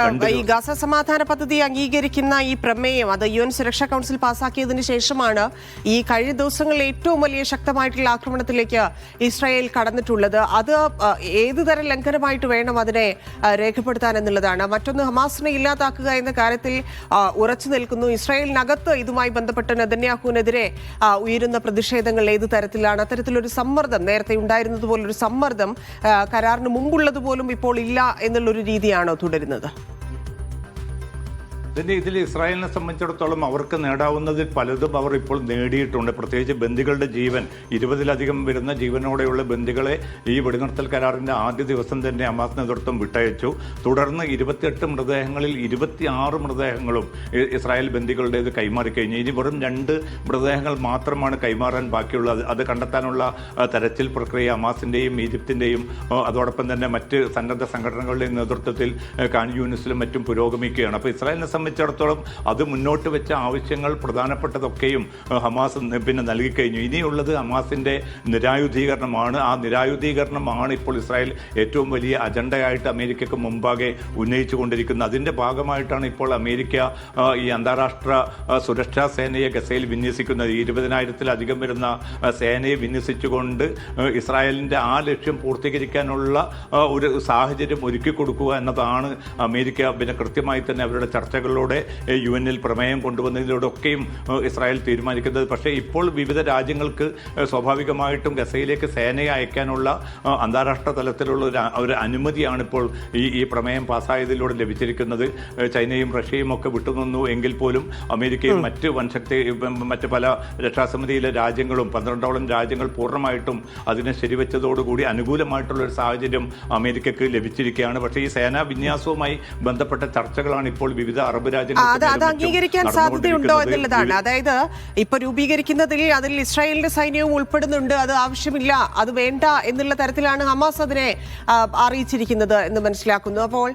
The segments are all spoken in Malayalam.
ഈ ഗാസ സമാധാന പദ്ധതി അംഗീകരിക്കുന്ന ഈ പ്രമേയം അത് UN സുരക്ഷാ കൗൺസിൽ പാസാക്കിയതിനു ശേഷമാണ് ഈ കഴിഞ്ഞ ദിവസങ്ങളിൽ ഏറ്റവും വലിയ ശക്തമായിട്ടുള്ള ആക്രമണത്തിലേക്ക് ഇസ്രായേൽ കടന്നിട്ടുള്ളത്. അത് ഏതുതരം ലംഘനമായിട്ട് വേണം അതിനെ രേഖപ്പെടുത്താൻ എന്നുള്ളതാണ്. മറ്റൊന്ന്, ഹമാസിനെ ഇല്ലാതാക്കുക എന്ന കാര്യത്തിൽ ഉറച്ചു നിൽക്കുന്നു. ഇസ്രായേലിനകത്ത് ഇതുമായി ബന്ധപ്പെട്ട് നെതന്യാഹുവിനെതിരെ ഉയരുന്ന പ്രതിഷേധങ്ങൾ ഏതു തരത്തിലാണ്? അത്തരത്തിലൊരു സമ്മർദ്ദം നേരത്തെ ഉണ്ടായിരുന്നതുപോലൊരു സമ്മർദ്ദം കരാറിന് മുമ്പുള്ളതുപോലും ഇപ്പോൾ ഇല്ല എന്നുള്ളൊരു രീതിയാണോ തുടരുന്നത്? ഇതിൽ ഇസ്രായേലിനെ സംബന്ധിച്ചിടത്തോളം അവർക്ക് നേടാവുന്നതിൽ പലതും അവർ ഇപ്പോൾ നേടിയിട്ടുണ്ട്. പ്രത്യേകിച്ച് ബന്ദികളുടെ ജീവൻ, 20-ലധികം വരുന്ന ജീവനോടെയുള്ള ബന്ദികളെ ഈ വെടിനിർത്തൽ കരാറിൻ്റെ ആദ്യ ദിവസം തന്നെ ഹമാസ് നേതൃത്വം വിട്ടയച്ചു. തുടർന്ന് 28 മൃതദേഹങ്ങളിൽ 26 മൃതദേഹങ്ങളും ഇസ്രായേൽ ബന്ദികളുടേത് കൈമാറിക്കഴിഞ്ഞു. ഇനി വെറും 2 മൃതദേഹങ്ങൾ മാത്രമാണ് കൈമാറാൻ ബാക്കിയുള്ളത്. അത് കണ്ടെത്താനുള്ള തെരച്ചിൽ പ്രക്രിയ ഹമാസിൻ്റെയും ഈജിപ്തിൻ്റെയും അതോടൊപ്പം തന്നെ മറ്റ് സന്നദ്ധ സംഘടനകളുടെയും നേതൃത്വത്തിൽ ഖാൻ യൂനിസിലും മറ്റും പുരോഗമിക്കുകയാണ്. അപ്പോൾ ഇസ്രായേലിനെ സംബന്ധിച്ചിടത്തോളം അത് മുന്നോട്ട് വെച്ച ആവശ്യങ്ങൾ പ്രധാനപ്പെട്ടതൊക്കെയും ഹമാസ് നൽകിക്കഴിഞ്ഞു. ഇനിയുള്ളത് ഹമാസിൻ്റെ നിരായുധീകരണമാണ്. ആ നിരായുധീകരണമാണ് ഇപ്പോൾ ഇസ്രായേൽ ഏറ്റവും വലിയ അജണ്ടയായിട്ട് അമേരിക്കയ്ക്ക് മുമ്പാകെ ഉന്നയിച്ചു കൊണ്ടിരിക്കുന്നത്. അതിൻ്റെ ഭാഗമായിട്ടാണ് ഇപ്പോൾ അമേരിക്ക ഈ അന്താരാഷ്ട്ര സുരക്ഷാ സേനയെ ഗസയിൽ വിന്യസിക്കുന്നത്. 20,000-ലധികം വരുന്ന സേനയെ വിന്യസിച്ചുകൊണ്ട് ഇസ്രായേലിൻ്റെ ആ ലക്ഷ്യം പൂർത്തീകരിക്കാനുള്ള ഒരു സാഹചര്യം ഒരുക്കി കൊടുക്കുക എന്നതാണ് അമേരിക്ക കൃത്യമായി തന്നെ അവരുടെ ചർച്ചകളിലൂടെ UN-ൽ പ്രമേയം കൊണ്ടുവന്നതിലൂടെയൊക്കെയും ഇസ്രായേൽ തീരുമാനിക്കുന്നത്. പക്ഷേ ഇപ്പോൾ വിവിധ രാജ്യങ്ങൾക്ക് സ്വാഭാവികമായിട്ടും ഗസയിലേക്ക് സേനയെ അയക്കാനുള്ള അന്താരാഷ്ട്ര തലത്തിലുള്ള ഒരു അനുമതിയാണ് ഇപ്പോൾ ഈ പ്രമേയം പാസ്സായതിലൂടെ ലഭിച്ചിരിക്കുന്നത്. ചൈനയും റഷ്യയും ഒക്കെ വിട്ടുനിന്നു എങ്കിൽ പോലും അമേരിക്കയും മറ്റ് പല രക്ഷാസമിതിയിലെ രാജ്യങ്ങളും 12ഓളം രാജ്യങ്ങൾ പൂർണ്ണമായിട്ടും അതിനെ ശരിവെച്ചതോടുകൂടി അനുകൂലമായിട്ടുള്ളൊരു സാഹചര്യം അമേരിക്കക്ക് ലഭിച്ചിരിക്കുകയാണ്. പക്ഷേ ഈ സേനാ വിന്യാസവുമായി ബന്ധപ്പെട്ട ചർച്ചകളാണ് ഇപ്പോൾ വിവിധ അറബ് രാജ്യങ്ങൾ അത് അംഗീകരിക്കാൻ സാധ്യതയുണ്ടോ എന്നുള്ളതാണ്. അതായത് ഇപ്പൊ രൂപീകരിക്കുന്നതിൽ അതിൽ ഇസ്രായേലിന്റെ സൈന്യവും ഉൾപ്പെടുന്നുണ്ട്. അത് ആവശ്യമില്ല, അത് വേണ്ട എന്നുള്ള തരത്തിലാണ് ഹമാസ് അതിനെ അറിയിച്ചിരിക്കുന്നത് എന്ന് മനസ്സിലാക്കുന്നു. അപ്പോൾ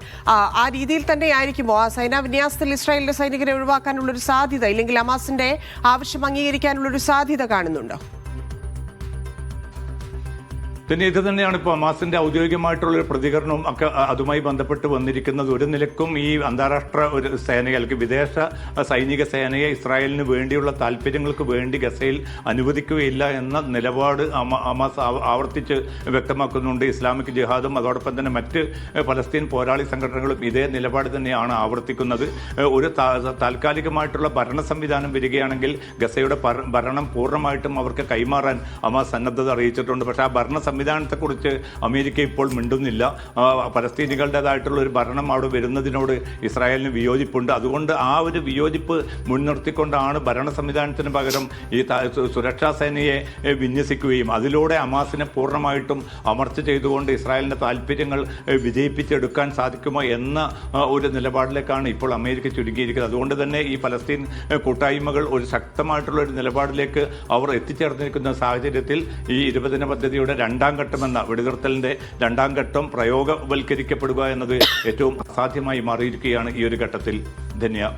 ആ രീതിയിൽ തന്നെ ആയിരിക്കുമോ ആ സൈനാ വിന്യാസത്തിൽ ഇസ്രായേലിന്റെ സൈനികരെ ഒഴിവാക്കാനുള്ളൊരു സാധ്യത, ഇല്ലെങ്കിൽ ഹമാസിന്റെ ആവശ്യം അംഗീകരിക്കാനുള്ളൊരു സാധ്യത കാണുന്നുണ്ടോ? പിന്നെ ഇത് തന്നെയാണ് ഇപ്പോൾ ഹമാസിൻ്റെ ഔദ്യോഗികമായിട്ടുള്ളൊരു പ്രതികരണവും ഒക്കെ അതുമായി ബന്ധപ്പെട്ട് വന്നിരിക്കുന്നത്. ഒരു നിലക്കും ഈ അന്താരാഷ്ട്ര ഒരു സേനയെ അല്ലെങ്കിൽ വിദേശ സൈനിക സേനയെ ഇസ്രായേലിന് വേണ്ടിയുള്ള താല്പര്യങ്ങൾക്ക് വേണ്ടി ഗസയിൽ അനുവദിക്കുകയില്ല എന്ന നിലപാട് ഹമാസ് ആവർത്തിച്ച് വ്യക്തമാക്കുന്നുണ്ട്. ഇസ്ലാമിക് ജിഹാദും അതോടൊപ്പം തന്നെ മറ്റ് പലസ്തീൻ പോരാളി സംഘടനകളും ഇതേ നിലപാട് തന്നെയാണ് ആവർത്തിക്കുന്നത്. ഒരു താൽക്കാലികമായിട്ടുള്ള ഭരണ സംവിധാനം വരികയാണെങ്കിൽ ഗസയുടെ ഭരണം പൂർണ്ണമായിട്ടും അവർക്ക് കൈമാറാൻ ഹമാസ് സന്നദ്ധത അറിയിച്ചിട്ടുണ്ട്. പക്ഷേ ആ ഭരണ സംവിധാനത്തെക്കുറിച്ച് അമേരിക്ക ഇപ്പോൾ മിണ്ടുന്നില്ല. പലസ്തീനികളുടേതായിട്ടുള്ള ഒരു ഭരണം അവിടെ വരുന്നതിനോട് ഇസ്രായേലിന് വിയോജിപ്പുണ്ട്. അതുകൊണ്ട് ആ ഒരു വിയോജിപ്പ് മുൻനിർത്തിക്കൊണ്ടാണ് ഭരണ സംവിധാനത്തിന് പകരം ഈ സുരക്ഷാ സേനയെ വിന്യസിക്കുകയും അതിലൂടെ ഹമാസിനെ പൂർണ്ണമായിട്ടും അമർച്ച ചെയ്തുകൊണ്ട് ഇസ്രായേലിൻ്റെ താല്പര്യങ്ങൾ വിജയിപ്പിച്ചെടുക്കാൻ സാധിക്കുമോ എന്ന ഒരു നിലപാടിലേക്കാണ് ഇപ്പോൾ അമേരിക്ക ചുരുങ്ങിയിരിക്കുന്നത്. അതുകൊണ്ട് തന്നെ ഈ പലസ്തീൻ കൂട്ടായ്മകൾ ഒരു ശക്തമായിട്ടുള്ള ഒരു നിലപാടിലേക്ക് അവർ എത്തിച്ചേർന്നിരിക്കുന്ന സാഹചര്യത്തിൽ ഈ 20 ദിന പദ്ധതിയുടെ 2ാം ഘട്ടമെന്ന വെടിനിർത്തലിൻ്റെ 2ാം ഘട്ടം പ്രയോഗവൽക്കരിക്കപ്പെടുക എന്നത് ഏറ്റവും അസാധ്യമായി മാറിയിരിക്കുകയാണ് ഈ ഒരു ഘട്ടത്തിൽ. ധന്യ.